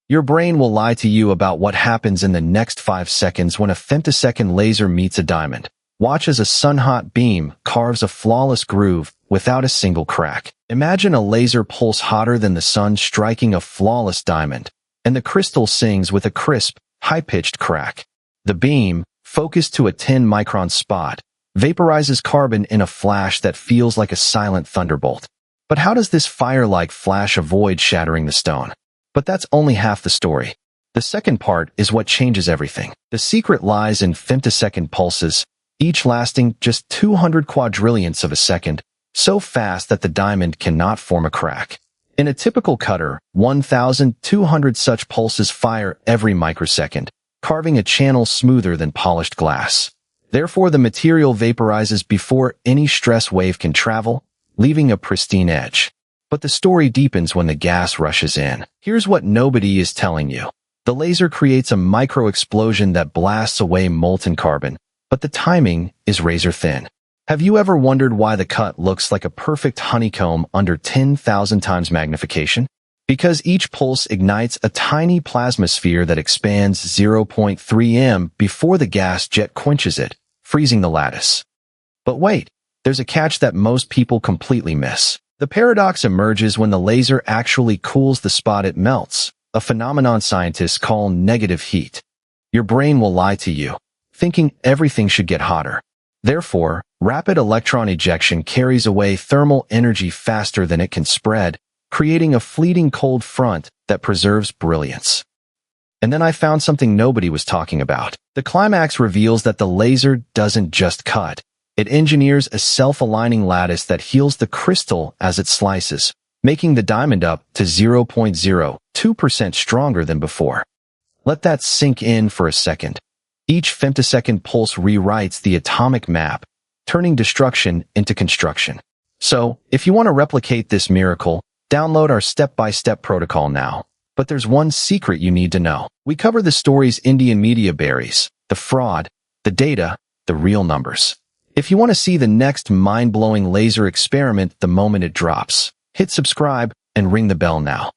Your brain will lie to you about what happens in the next 5 seconds when a femtosecond laser meets a diamond. Watch as a sun-hot beam carves a flawless groove without a single crack. Imagine a laser pulse hotter than the sun striking a flawless diamond, and the crystal sings with a crisp, high-pitched crack. The beam, focused to a 10-micron spot, vaporizes carbon in a flash that feels like a silent thunderbolt. But how does this fire-like flash avoid shattering the stone? But that's only half the story. The second part is what changes everything. The secret lies in femtosecond pulses, each lasting just 200 quadrillionths of a second, so fast that the diamond cannot form a crack. In a typical cutter, 1,200 such pulses fire every microsecond, carving a channel smoother than polished glass. Therefore, the material vaporizes before any stress wave can travel, leaving a pristine edge. But the story deepens when the gas rushes in. Here's what nobody is telling you. The laser creates a micro-explosion that blasts away molten carbon, but the timing is razor-thin. Have you ever wondered why the cut looks like a perfect honeycomb under 10,000 times magnification? Because each pulse ignites a tiny plasma sphere that expands 0.3 m before the gas jet quenches it, freezing the lattice. But wait, there's a catch that most people completely miss. The paradox emerges when the laser actually cools the spot it melts, a phenomenon scientists call negative heat. Your brain will lie to you, thinking everything should get hotter. Therefore, rapid electron ejection carries away thermal energy faster than it can spread, creating a fleeting cold front that preserves brilliance. And then I found something nobody was talking about. The climax reveals that the laser doesn't just cut. It engineers a self-aligning lattice that heals the crystal as it slices, making the diamond up to 0.02% stronger than before. Let that sink in for a second. Each femtosecond pulse rewrites the atomic map, turning destruction into construction. So, if you want to replicate this miracle, download our step-by-step protocol now. But there's one secret you need to know. We cover the story's Indian media buries, the fraud, the data, the real numbers. If you want to see the next mind-blowing laser experiment the moment it drops, hit subscribe and ring the bell now.